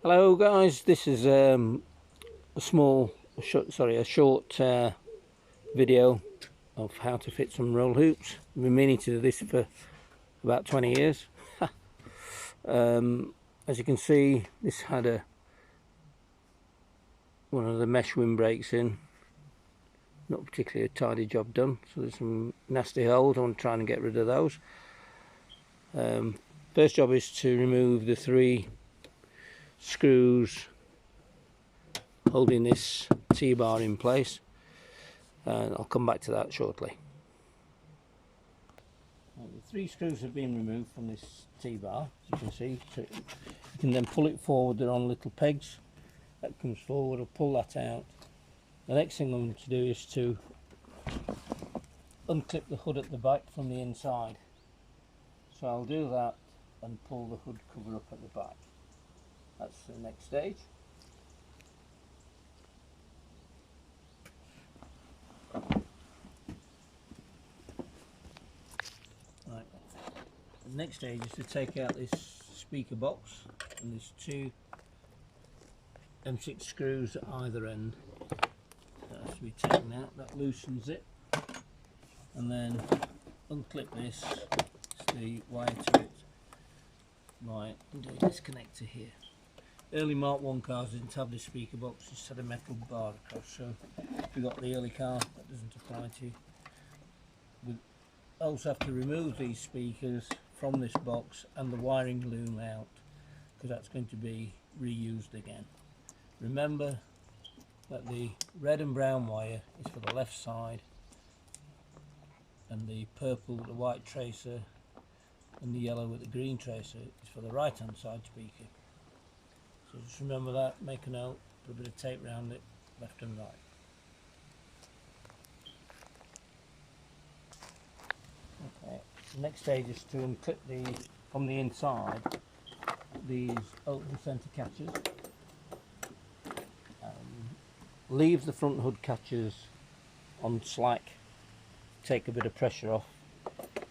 Hello guys, this is a short video of how to fit some roll hoops. I've been meaning to do this for about 20 years. As you can see, this had one of the mesh windbreaks in. Not particularly a tidy job done, so there's some nasty holes. I want to try and get rid of those. First job is to remove the 3 screws holding this T-bar in place, and I'll come back to that shortly. The 3 screws have been removed from this T-bar, as you can see. So you can then pull it forward. They're on little pegs. That comes forward. I'll pull that out. The next thing I'm going to do is to unclip the hood at the back from the inside. So I'll do that and pull the hood cover up at the back. That's the next stage. Right. The next stage is to take out this speaker box, and there's 2 M6 screws at either end. That has to be taken out. That loosens it, and then unclip this. It's the wire to it. Right, and do a disconnector here. Early Mark 1 cars didn't have this speaker box, just had a metal bar across, so if you got the early car, that doesn't apply to you. We also have to remove these speakers from this box and the wiring loom out, because that's going to be reused again. Remember that the red and brown wire is for the left side, and the purple with the white tracer and the yellow with the green tracer is for the right hand side speaker. So just remember that, make a note, put a bit of tape around it, left and right. Okay, the next stage is to unclip from the inside these open centre catches. Leave the front hood catches on slack, take a bit of pressure off,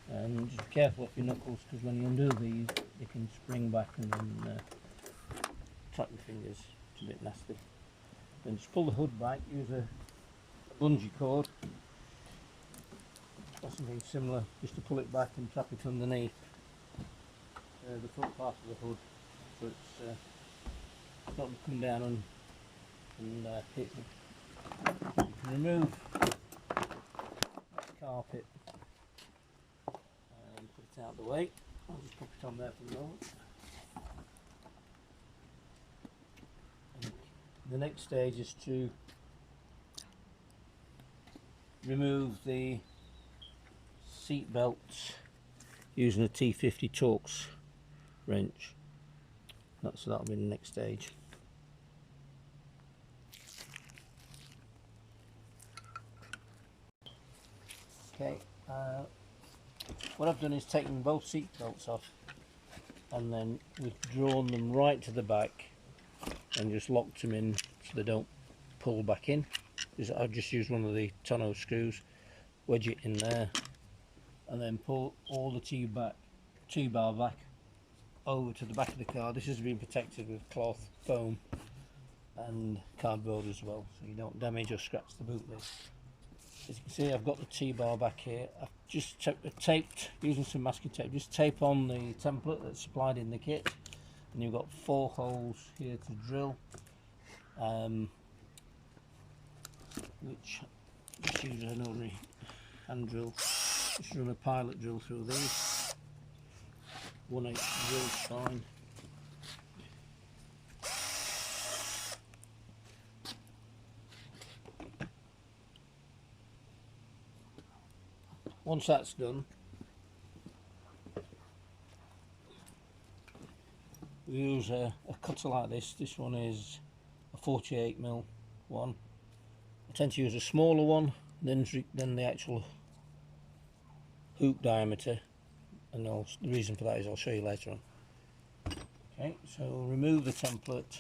and just be careful of your knuckles, because when you undo these they can spring back and then trap your fingers. It's a bit nasty. Then just pull the hood back, use a bungee cord or something similar, just to pull it back and trap it underneath the front part of the hood, so it's not come down and hit them. You can remove the carpet and put it out of the way. I'll just pop it on there for the moment. And the next stage is to remove the seat belts using a T50 Torx wrench. That'll be the next stage. Okay, what I've done is taken both seat belts off and then withdrawn them right to the back and just locked them in so they don't pull back in. I've just used one of the tonneau screws, wedge it in there, and then pull all the T-bar back over to the back of the car. This has been protected with cloth, foam and cardboard as well, so you don't damage or scratch the boot lid. As you can see, I've got the T-bar back here. I've just taped, using some masking tape, just tape on the template that's supplied in the kit, and you've got 4 holes here to drill, which just use an ordinary hand drill. Just run a pilot drill through these. 1/8 drill's fine. Once that's done, we use a cutter like this. This one is a 48mm one. I tend to use a smaller one than the actual hoop diameter, and the reason for that is I'll show you later on. Okay, so remove the template.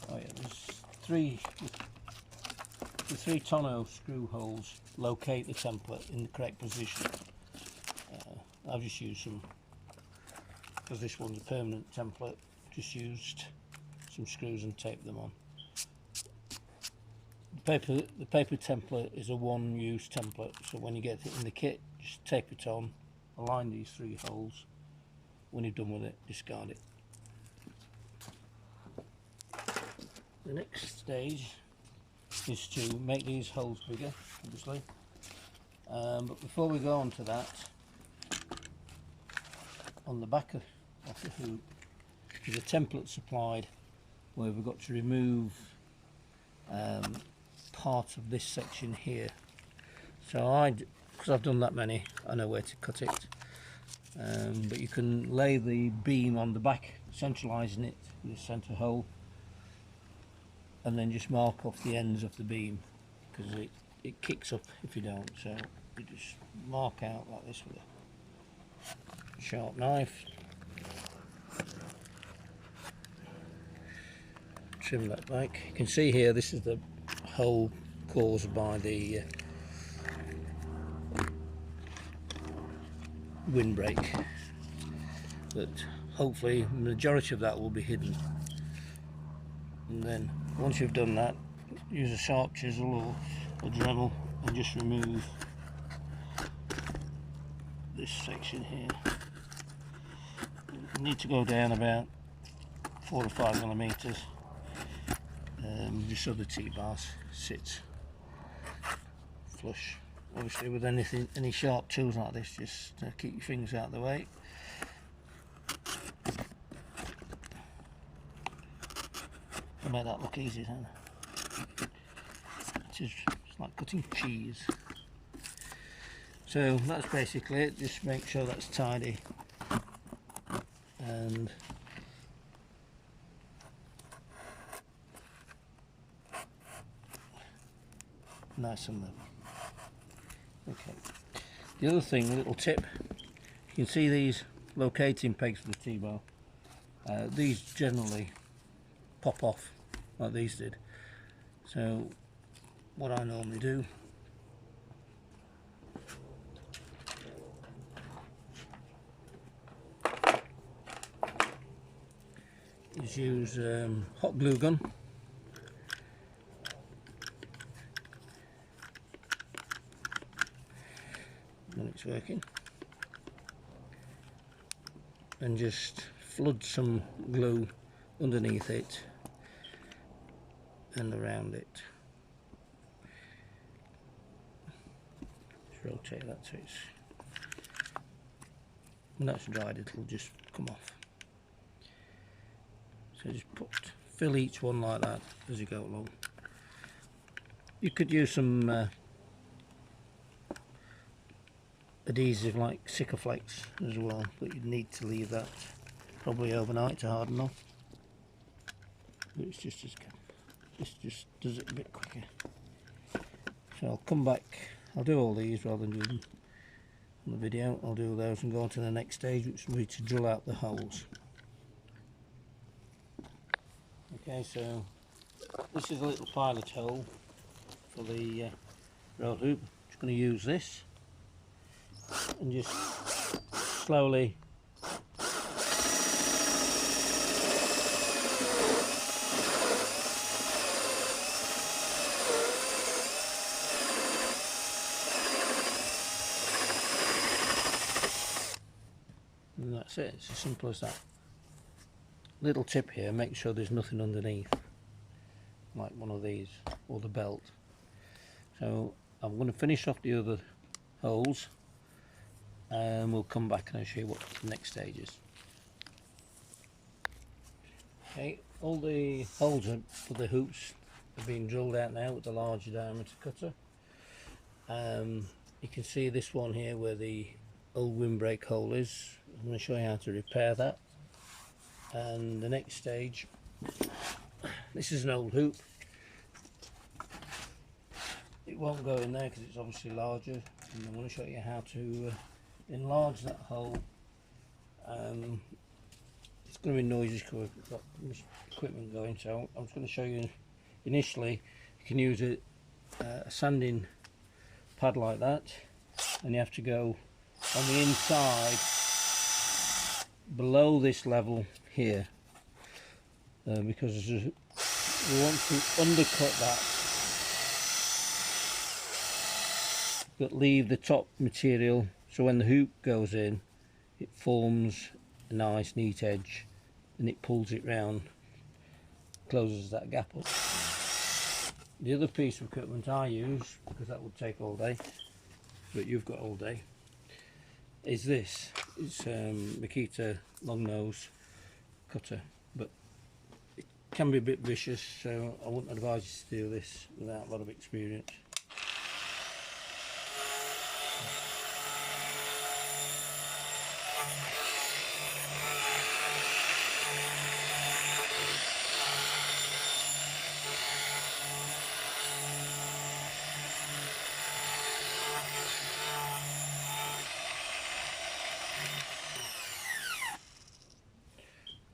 Oh yeah, there's 3 the 3 tonneau screw holes locate the template in the correct position. I've just used some, because this one's a permanent template, just used some screws and taped them on. The paper template is a one-use template, so when you get it in the kit, just tape it on, align these 3 holes. When you're done with it, discard it. The next stage is to make these holes bigger, obviously. But before we go on to that, on the back of the hoop is a template supplied where we've got to remove part of this section here. So because I've done that many, I know where to cut it. But you can lay the beam on the back, centralising it with a centre hole, and then just mark off the ends of the beam, because it kicks up if you don't. So you just mark out like this with a sharp knife, trim that back. You can see here, this is the hole caused by the windbreak, but hopefully the majority of that will be hidden. And then once you've done that, use a sharp chisel or a Dremel and just remove this section here. You need to go down about 4 or 5 millimeters, just so the T-bars sits flush. Obviously with any sharp tools like this, just keep your fingers out of the way. To make that look easy, then. It's like cutting cheese. So that's basically it. Just make sure that's tidy and nice and level. Okay. The other thing, a little tip, you can see these locating pegs for the T-bar. These generally pop off like these did. So what I normally do is use hot glue gun. When it's working, and just flood some glue underneath it and around it. Just rotate that so it's, when that's dried, it'll just come off. So just fill each one like that as you go along. You could use some adhesive like Sikaflex as well, but you'd need to leave that probably overnight to harden off. But it's just as good. This just does it a bit quicker. So I'll come back, I'll do all these rather than do them on the video. I'll do those and go on to the next stage, which will be to drill out the holes. Okay, so this is a little pilot hole for the roll hoop. Just going to use this and just slowly and that's it. It's as simple as that. Little tip here, make sure there's nothing underneath, like one of these or the belt. So I'm going to finish off the other holes and we'll come back and I'll show you what the next stage is. Okay, all the holes for the hoops have been drilled out now with the larger diameter cutter. You can see this one here where the old windbreak hole is. I'm going to show you how to repair that. And the next stage, this is an old hoop. It won't go in there because it's obviously larger, and I'm going to show you how to enlarge that hole. It's going to be noisy because we've got equipment going, so I'm just going to show you initially. You can use a sanding pad like that, and you have to go on the inside below this level here, because we want to undercut that but leave the top material, so when the hoop goes in it forms a nice neat edge and it pulls it round, closes that gap up. The other piece of equipment I use, because that would take all day, but you've got all day, is this. It's Makita long nose cutter, but it can be a bit vicious, so I wouldn't advise you to do this without a lot of experience.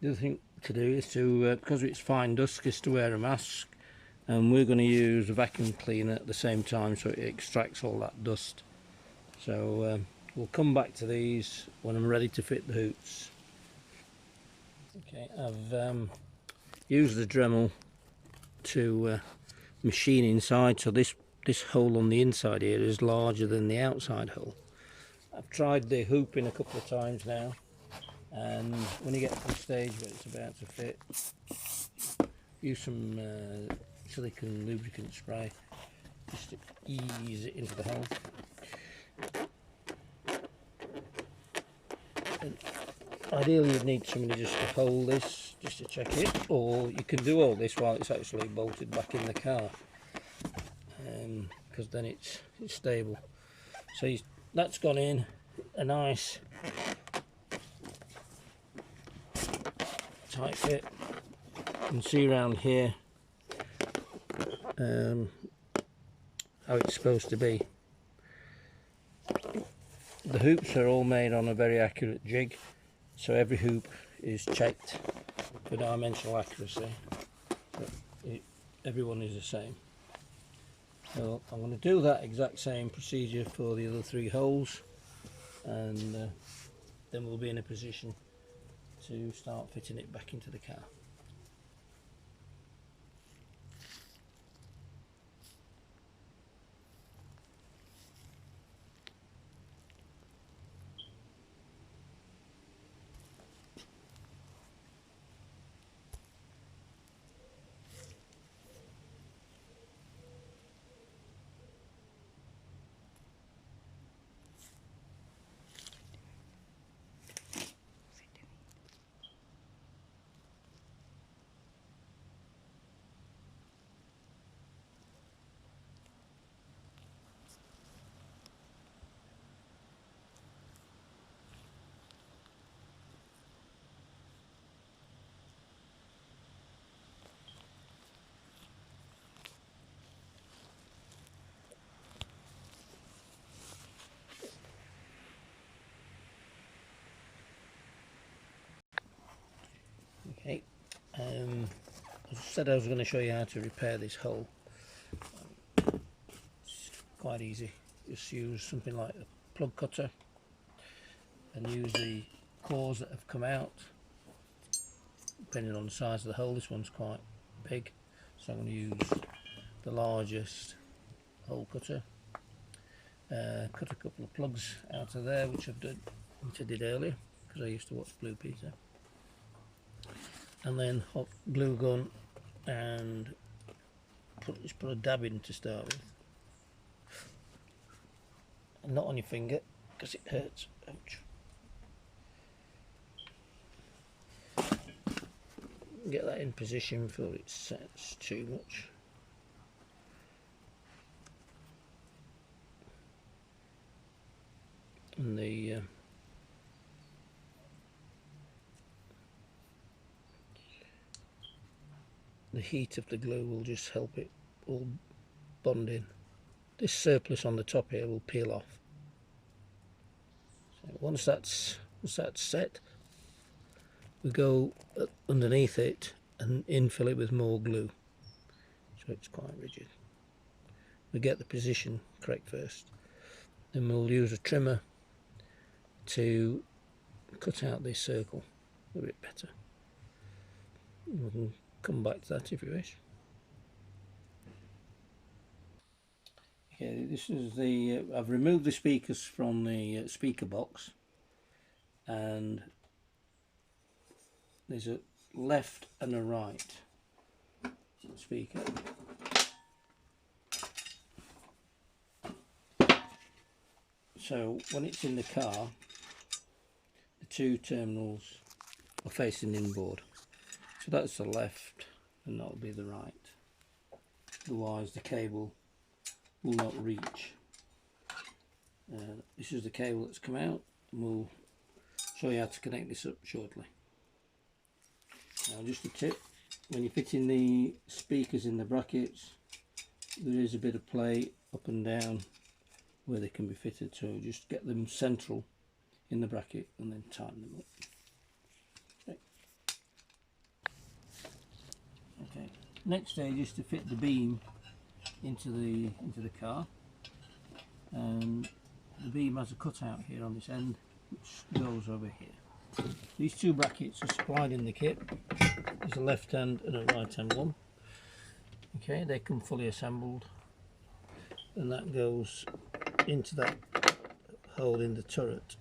The other thing to do is to, because it's fine dusk, is to wear a mask, and we're going to use a vacuum cleaner at the same time so it extracts all that dust. So we'll come back to these when I'm ready to fit the hoops. Okay, I've used the Dremel to machine inside, so this hole on the inside here is larger than the outside hole. I've tried the hooping a couple of times now, and when you get to the stage where it's about to fit, use some silicone lubricant spray just to ease it into the hole. And ideally you'd need somebody just to hold this just to check it, or you can do all this while it's actually bolted back in the car, because then it's stable. So that's gone in a nice tight fit. You can see around here how it's supposed to be. The hoops are all made on a very accurate jig, so every hoop is checked for dimensional accuracy, but everyone is the same. So I'm going to do that exact same procedure for the other 3 holes, and then we'll be in a position to start fitting it back into the car. Okay, I said I was going to show you how to repair this hole. It's quite easy. Just use something like a plug cutter and use the cores that have come out, depending on the size of the hole. This one's quite big, so I'm going to use the largest hole cutter. Cut a couple of plugs out of there, which I did earlier because I used to watch Blue Peter. And then hot glue gun, and just put a dab in to start with, and not on your finger because it hurts. Ouch. Get that in position before it sets too much. And the heat of the glue will just help it all bond in. This surplus on the top here will peel off. So once that's set, we go underneath it and infill it with more glue, so it's quite rigid. we get the position correct first. Then we'll use a trimmer to cut out this circle a bit better. We can come back to that if you wish. Okay, this is the I've removed the speakers from the speaker box, and there's a left and a right speaker. So when it's in the car, the two terminals are facing inboard. So that's the left and that'll be the right. Otherwise the cable will not reach. This is the cable that's come out, and we'll show you how to connect this up shortly. Now just a tip, when you're fitting the speakers in the brackets, there is a bit of play up and down where they can be fitted, so just get them central in the bracket and then tighten them up. Okay. Next stage is to fit the beam into the car, and the beam has a cutout here on this end which goes over here. These two brackets are supplied in the kit. There's a left hand and a right hand one. Okay, they come fully assembled, and that goes into that hole in the turret.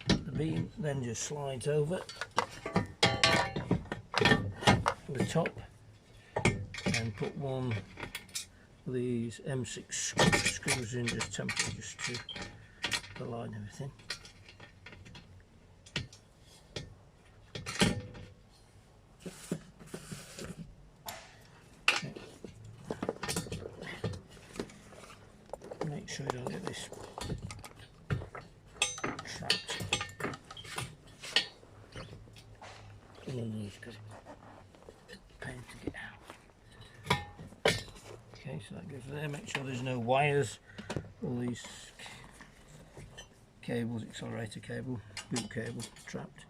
The beam then just slides over the top and put one of these M6 screws in just temporarily, just to align everything. Make sure you don't get this trapped underneath because it's a pain to get out. Okay, so that goes there. Make sure there's no wires, all these cables, accelerator cable, boot cable trapped.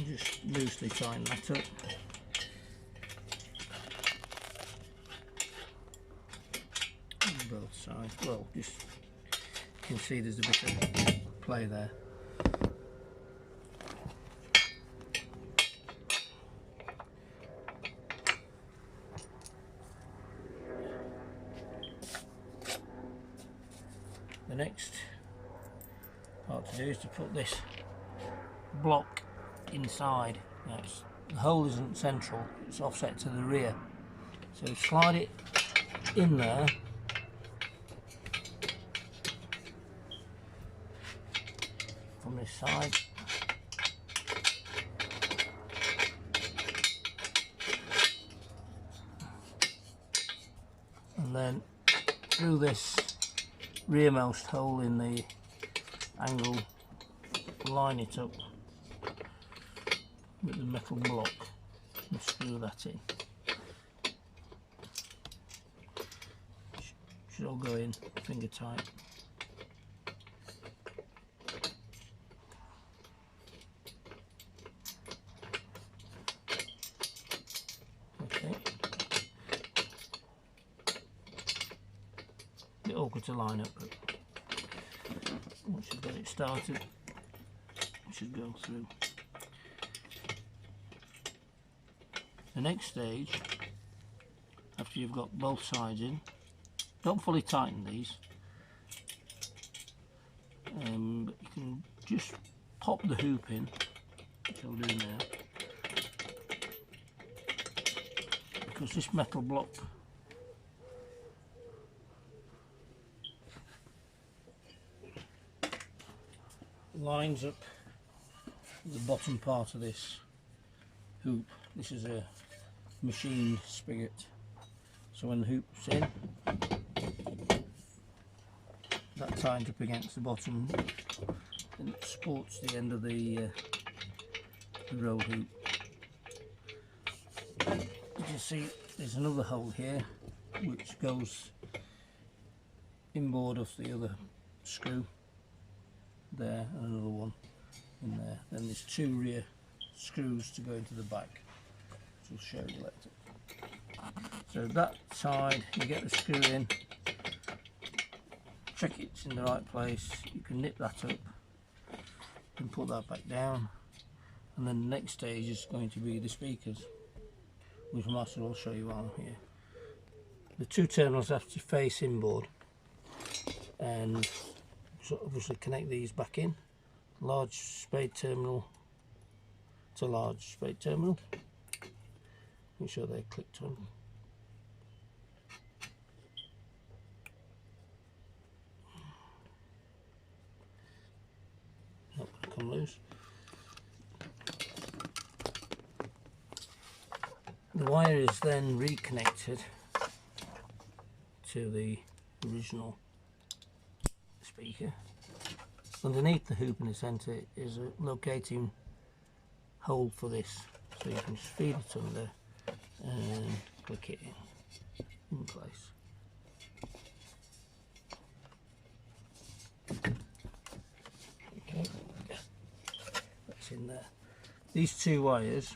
Just loosely tighten that up. On both sides. Well, just you can see there's a bit of play there. The next part to do is to put this block inside. Now the hole isn't central, it's offset to the rear, so slide it in there from this side, and then through this rearmost hole in the angle, line it up with the metal block and screw that in. Should all go in finger tight. Okay. A bit awkward to line up, but once you've got it started, it should go through. The next stage, after you've got both sides in, don't fully tighten these, but you can just pop the hoop in, which I'll do now, because this metal block lines up the bottom part of this hoop. This is a machine spigot, so when the hoop's in, that tightens up against the bottom and it supports the end of the roll hoop. You can see there's another hole here which goes inboard of the other screw there, and another one in there. Then there's 2 rear screws to go into the back, which I'll show you later. So that side, you get the screw in, check it's in the right place, you can nip that up, you can put that back down, and then the next stage is going to be the speakers, which Master will show you on here. The 2 terminals have to face inboard, and so obviously connect these back in. Large spade terminal to large spade terminal. Make sure they're clicked on. Not going to come loose. The wire is then reconnected to the original speaker. Underneath the hoop in the centre is a locating hole for this, so you can just feed it under and click it in place. Okay, that's in there. These 2 wires,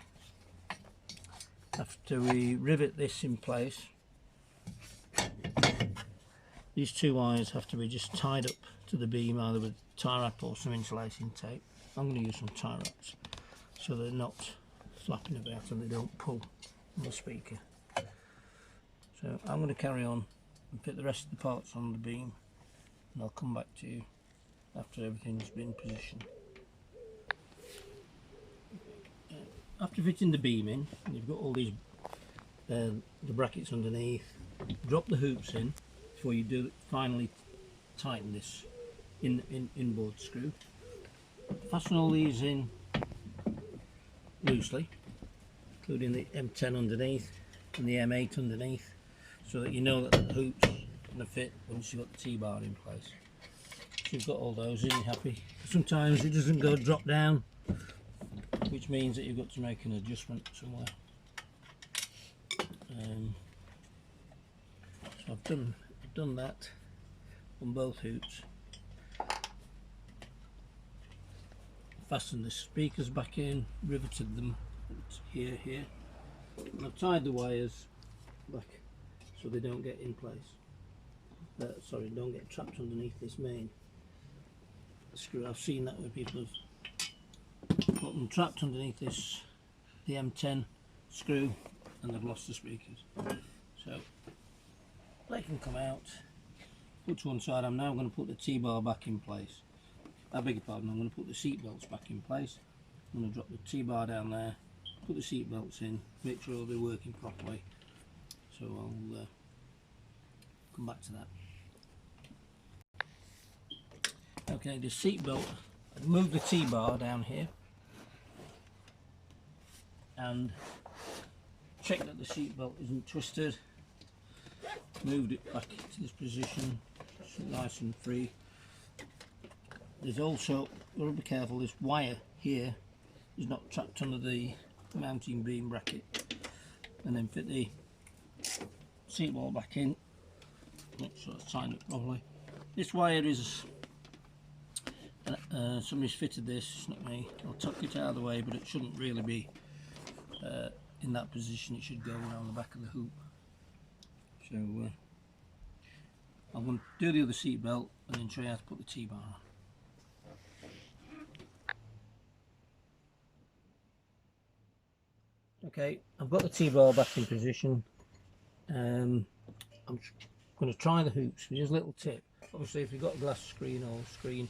after we rivet this in place, these 2 wires have to be just tied up to the beam either with tie wrap or some insulating tape. I'm going to use some tie wraps so they're not flapping about and they don't pull on the speaker. So I'm going to carry on and fit the rest of the parts on the beam, and I'll come back to you after everything's been positioned. After fitting the beam in, you've got all these the brackets underneath. Drop the hoops in before you do finally tighten this inboard screw. Fasten all these in loosely, including the M10 underneath and the M8 underneath, so that you know that the hoops are going to fit once you've got the T-bar in place. So you've got all those in, you're happy. Sometimes it doesn't go drop down, which means that you've got to make an adjustment somewhere. So I've done that on both hoops. Fastened the speakers back in, riveted them here, and I've tied the wires back so they don't get in place. Sorry, don't get trapped underneath this main screw. I've seen that where people have got them trapped underneath this, the M10 screw, and they've lost the speakers. So they can come out, put to one side. I'm now going to put the T-bar back in place. I beg your pardon, I'm going to put the seat belts back in place. I'm going to drop the T-bar down there, put the seat belts in, make sure they're working properly. So I'll come back to that. Okay, the seat belt, I've moved the T-bar down here and check that the seat belt isn't twisted. Moved it back to this position, nice and free. There's also, got to be careful, this wire here is not trapped under the mounting beam bracket. And then fit the seat wall back in, make sure it's tightened up properly. This wire is, somebody's fitted this, it's not me. I'll tuck it out of the way, but it shouldn't really be in that position. It should go around the back of the hoop. So I'm going to do the other seat belt and then show you how to put the T-bar on. Okay, I've got the T-bar back in position. I'm going to try the hoops. Here's a little tip. Obviously, if you've got a glass screen or screen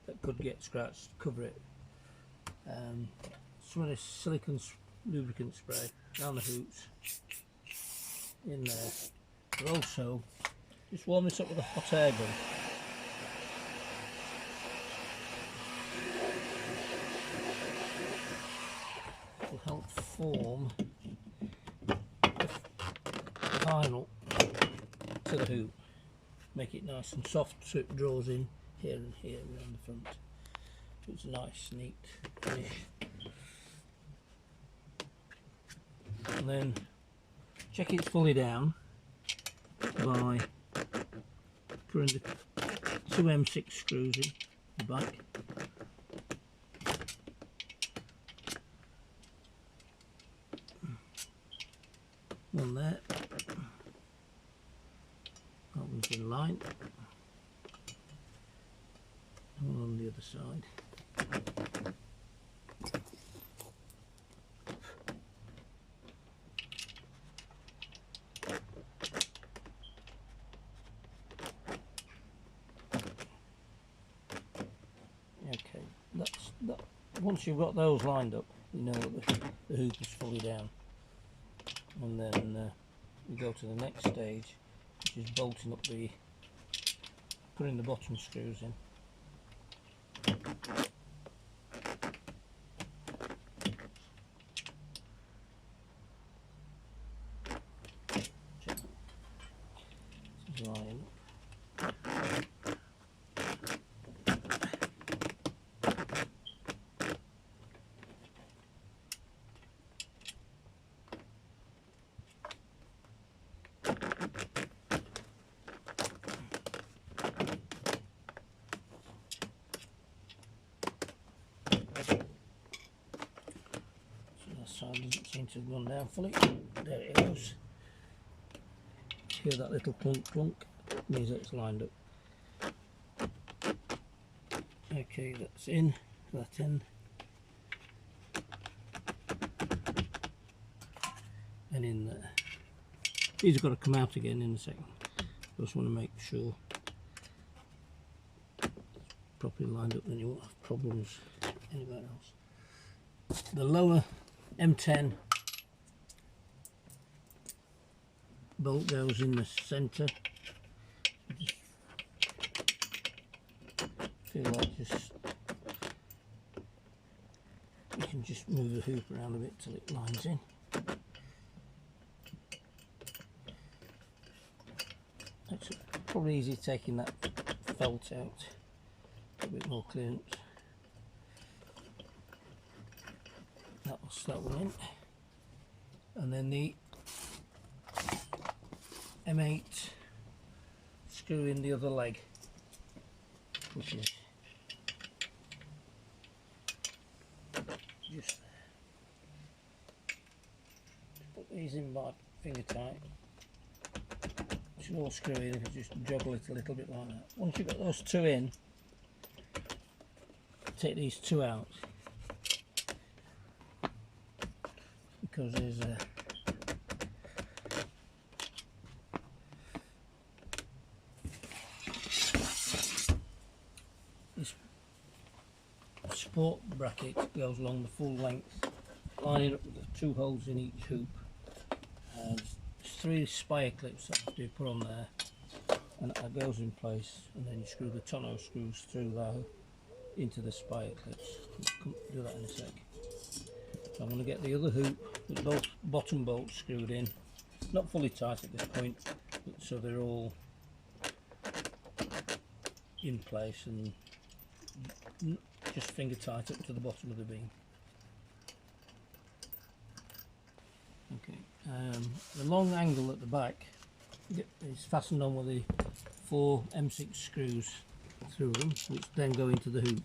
that could get scratched, cover it. Some of this silicone lubricant spray down the hoops in there. But also, just warm this up with a hot air gun. Will help form the vinyl to the hoop, make it nice and soft so it draws in here and here around the front. So it's a nice, neat finish. And then check it's fully down by putting the 2 M6 screws in the back. One there, that one's in line, one on the other side. Okay, that's that. Once you've got those lined up, you know that the hoop is fully down. And then we go to the next stage, which is bolting up putting the bottom screws in. Line up. Side doesn't seem to have gone down fully. There it goes. Hear that little clunk clunk? Means that it's lined up. Okay, that's in. That in. And in there. These have got to come out again in a second. Just want to make sure it's properly lined up, then you won't have problems anywhere else. The lower M10 bolt goes in the centre. Feel like you can just move the hoop around a bit till it lines in. It's probably easy taking that felt out, a bit more clearance. That will slot one in, and then the M8 screw in the other leg, which is just there. Put these in by finger tight. Should all screw in, just juggle it a little bit like that. Once you've got those two in, take these two out. Because there's this support bracket goes along the full length, lining up with the two holes in each hoop. There's 3 spire clips that have to be put on there, and that goes in place, and then you screw the tonneau screws through there into the spire clips. Do that in a sec. So I'm going to get the other hoop with both bottom bolts screwed in, not fully tight at this point, but so they're all in place and just finger tight up to the bottom of the beam. Okay, the long angle at the back is fastened on with the 4 M6 screws through them, which then go into the hoop.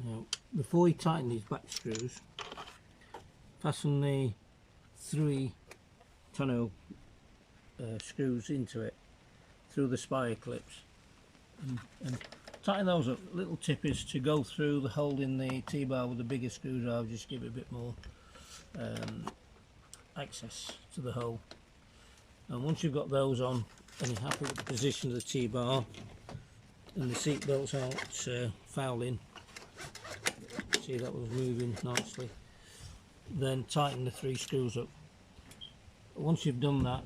Now, before you tighten these back screws, fasten the 3 tonneau screws into it through the spire clips, and tighten those up. Little tip is to go through the hole in the T-bar with the bigger screwdriver, just give it a bit more access to the hole. And once you've got those on and you're happy with the position of the T-bar and the seat belts aren't fouling, see that was moving nicely, then tighten the 3 screws up. Once you've done that,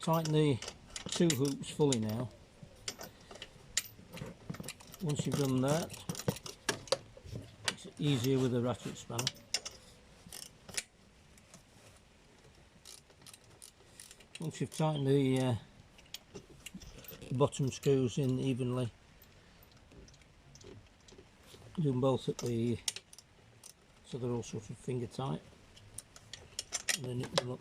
tighten the 2 hoops fully now. Once you've done that, it's easier with a ratchet spanner. Once you've tightened the bottom screws in evenly, do them both at the, so they're all sort of finger tight. loosening it up.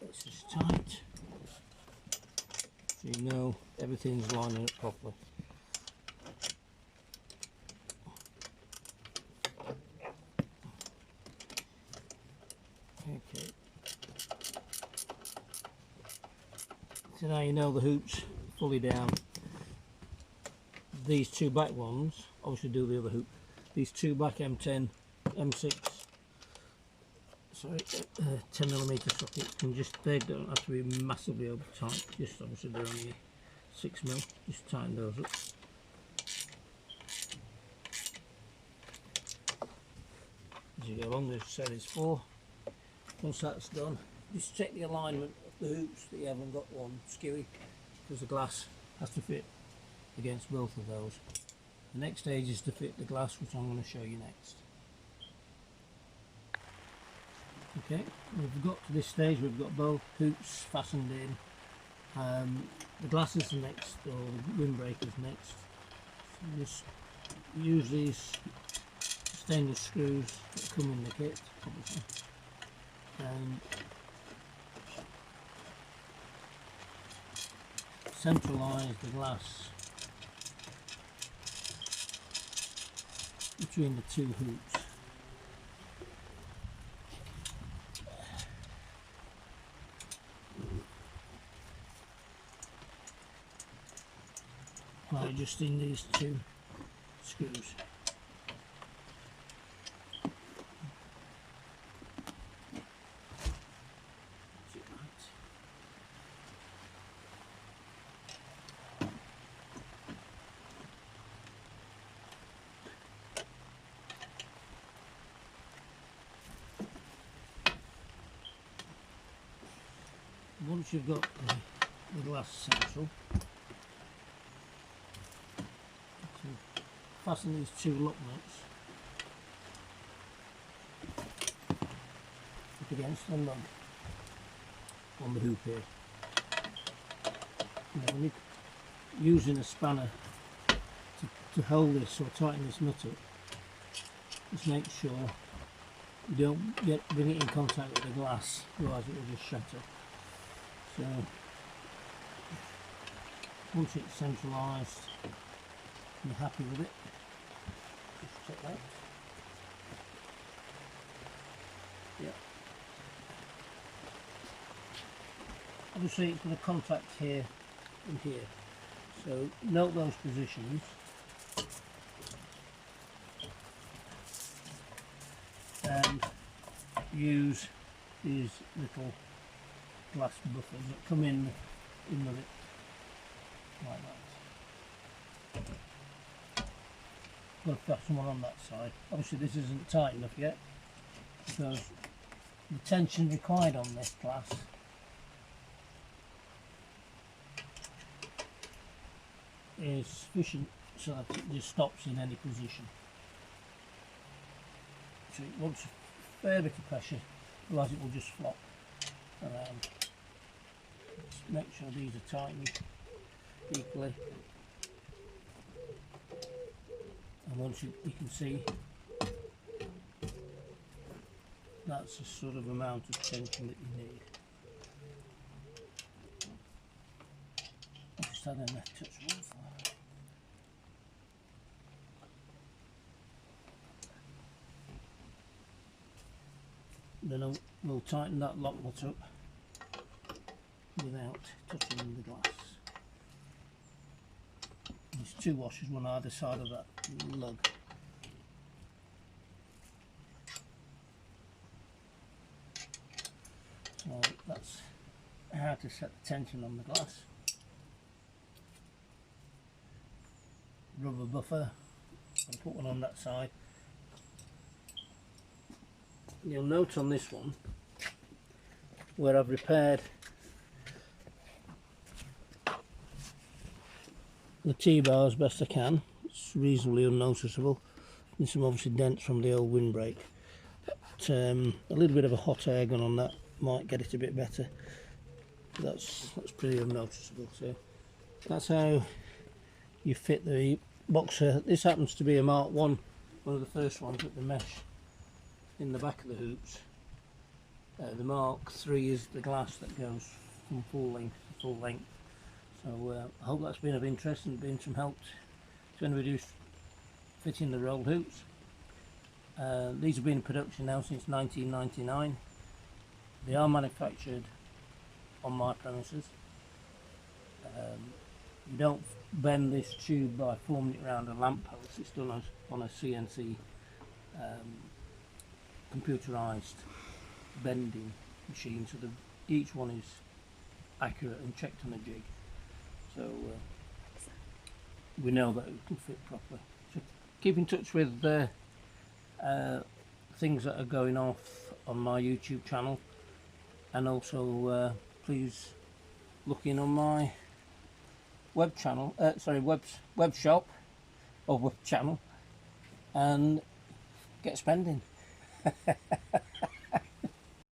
This is tight, so you know everything's lining up properly. Okay. So now you know the hoop's fully down. These two back ones, obviously do the other hoop. These two back M10, M6, sorry, 10mm sockets can just, they don't have to be massively over tight, just obviously they're only 6mm, just tighten those up. As you go along, there's series 4. Once that's done, just check the alignment of the hoops that you haven't got one skewy, because the glass has to fit against both of those. The next stage is to fit the glass, which I'm going to show you next. Okay, we've got to this stage, we've got both hoops fastened in. The glass is next, or the windbreak is next. So just use these stainless screws that come in the kit, obviously, and centralise the glass between the two hoops. By adjusting these two screws. Once you've got the glass central, so fasten these two lock nuts up against the lug on the hoop here. Now, when you're using a spanner to hold this or tighten this nut up, just make sure you don't bring it in contact with the glass, otherwise it will just shatter. So once it's centralised, you're happy with it, just check that. Yep. Obviously it's going to contact here and here, so note those positions. And use these little glass buffers that come in with it, like that. Got to fasten one on that side. Obviously this isn't tight enough yet, because the tension required on this glass is sufficient so that it just stops in any position. So it wants a fair bit of pressure, otherwise it will just flop around. Just make sure these are tightened equally, and once you can see that's the sort of amount of tension that you need. I'll just add in a touch of water. Then we'll tighten that lock nut up without touching the glass. There's two washers, one either side of that lug. So that's how to set the tension on the glass. Rubber buffer, I'll put one on that side. You'll note on this one where I've repaired the T-bar as best I can. It's reasonably unnoticeable. There's some obviously dents from the old windbreak. But, a little bit of a hot air gun on that might get it a bit better. That's pretty unnoticeable. So that's how you fit the Boxer. This happens to be a Mark 1 one of the first ones with the mesh in the back of the hoops. The Mark 3 is the glass that goes from full length to full length. So I hope that's been of interest and been some help to anybody who's fitting the roll hoops. These have been in production now since 1999. They are manufactured on my premises. You don't bend this tube by forming it around a lamp post. It's done on a CNC computerized bending machine, so each one is accurate and checked on a jig, so we know that it can fit properly. So keep in touch with things that are going off on my YouTube channel, and also please look in on my web channel, web shop or web channel, and get spending.